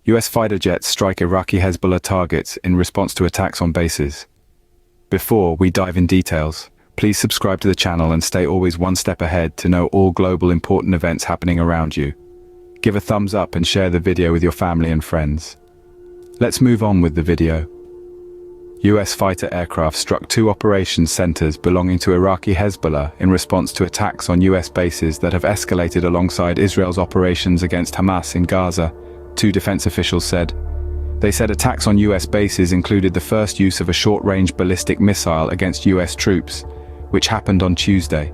US fighter jets strike Iraqi Hezbollah targets in response to attacks on bases. Before we dive in details, please subscribe to the channel and stay always one step ahead to know all global important events happening around you. Give a thumbs up and share the video with your family and friends. Let's move on with the video. US fighter aircraft struck two operations centers belonging to Iraqi Hezbollah in response to attacks on US bases that have escalated alongside Israel's operations against Hamas in Gaza, two defense officials said. They said attacks on US bases included the first use of a short-range ballistic missile against US troops, which happened on Tuesday.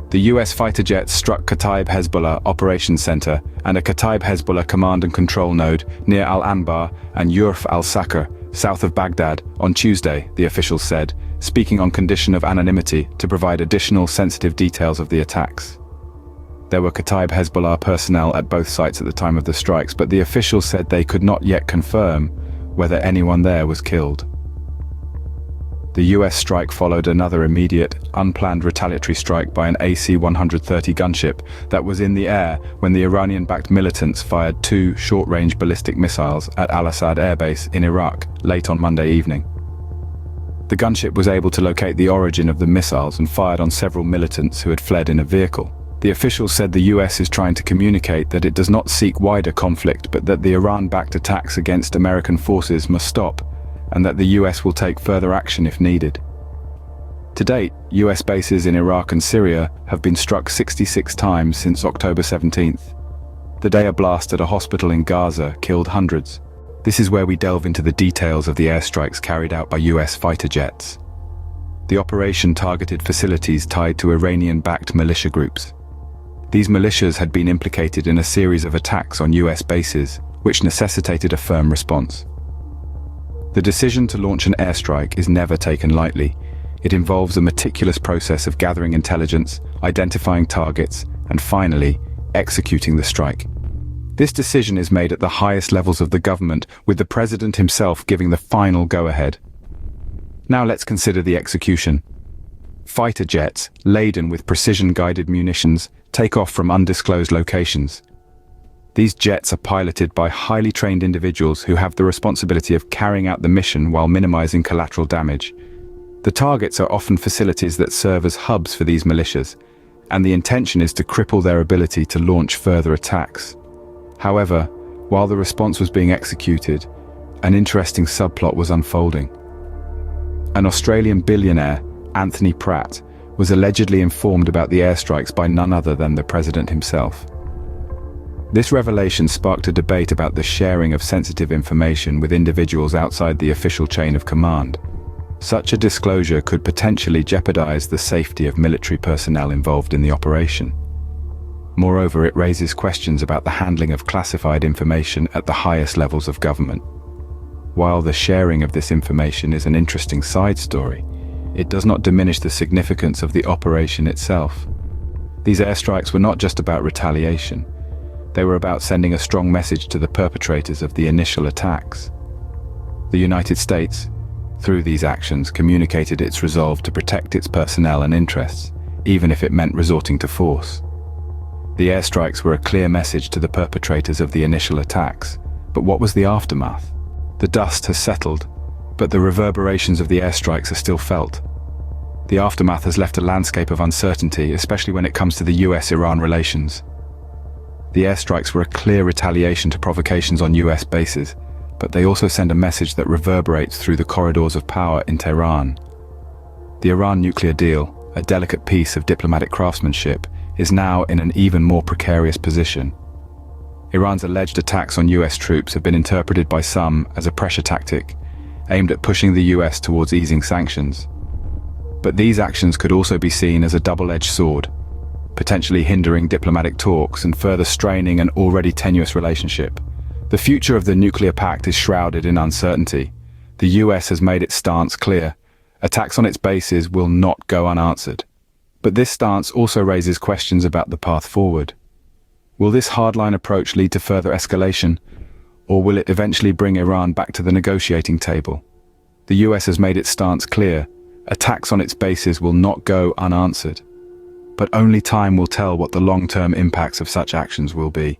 The US fighter jets struck Kataib Hezbollah Operations Center and a Kataib Hezbollah command and control node near Al-Anbar and Yurf al-Sakr, south of Baghdad, on Tuesday, the officials said, speaking on condition of anonymity to provide additional sensitive details of the attacks. There were Kataib Hezbollah personnel at both sites at the time of the strikes, but the officials said they could not yet confirm whether anyone there was killed. The US strike followed another immediate, unplanned retaliatory strike by an AC-130 gunship that was in the air when the Iranian-backed militants fired two short-range ballistic missiles at Al-Assad Air Base in Iraq late on Monday evening. The gunship was able to locate the origin of the missiles and fired on several militants who had fled in a vehicle. The officials said the US is trying to communicate that it does not seek wider conflict, but that the Iran-backed attacks against American forces must stop, and that the US will take further action if needed. To date, US bases in Iraq and Syria have been struck 66 times since October 17th. The day a blast at a hospital in Gaza killed hundreds. This is where we delve into the details of the airstrikes carried out by US fighter jets. The operation targeted facilities tied to Iranian-backed militia groups. These militias had been implicated in a series of attacks on US bases, which necessitated a firm response. The decision to launch an airstrike is never taken lightly. It involves a meticulous process of gathering intelligence, identifying targets, and finally, executing the strike. This decision is made at the highest levels of the government, with the president himself giving the final go-ahead. Now let's consider the execution. Fighter jets, laden with precision-guided munitions, take off from undisclosed locations. These jets are piloted by highly trained individuals who have the responsibility of carrying out the mission while minimizing collateral damage. The targets are often facilities that serve as hubs for these militias, and the intention is to cripple their ability to launch further attacks. However, while the response was being executed, an interesting subplot was unfolding. An Australian billionaire, Anthony Pratt, was allegedly informed about the airstrikes by none other than the president himself. This revelation sparked a debate about the sharing of sensitive information with individuals outside the official chain of command. Such a disclosure could potentially jeopardize the safety of military personnel involved in the operation. Moreover, it raises questions about the handling of classified information at the highest levels of government. While the sharing of this information is an interesting side story, it does not diminish the significance of the operation itself. These airstrikes were not just about retaliation. They were about sending a strong message to the perpetrators of the initial attacks. The United States, through these actions, communicated its resolve to protect its personnel and interests, even if it meant resorting to force. The airstrikes were a clear message to the perpetrators of the initial attacks, but what was the aftermath? The dust has settled, but the reverberations of the airstrikes are still felt. The aftermath has left a landscape of uncertainty, especially when it comes to the US-Iran relations. The airstrikes were a clear retaliation to provocations on US bases, but they also send a message that reverberates through the corridors of power in Tehran. The Iran nuclear deal, a delicate piece of diplomatic craftsmanship, is now in an even more precarious position. Iran's alleged attacks on US troops have been interpreted by some as a pressure tactic, aimed at pushing the US towards easing sanctions. But these actions could also be seen as a double-edged sword, potentially hindering diplomatic talks and further straining an already tenuous relationship. The future of the nuclear pact is shrouded in uncertainty. The US has made its stance clear. Attacks on its bases will not go unanswered. But this stance also raises questions about the path forward. Will this hardline approach lead to further escalation, or will it eventually bring Iran back to the negotiating table? The US has made its stance clear. Attacks on its bases will not go unanswered. But only time will tell what the long-term impacts of such actions will be.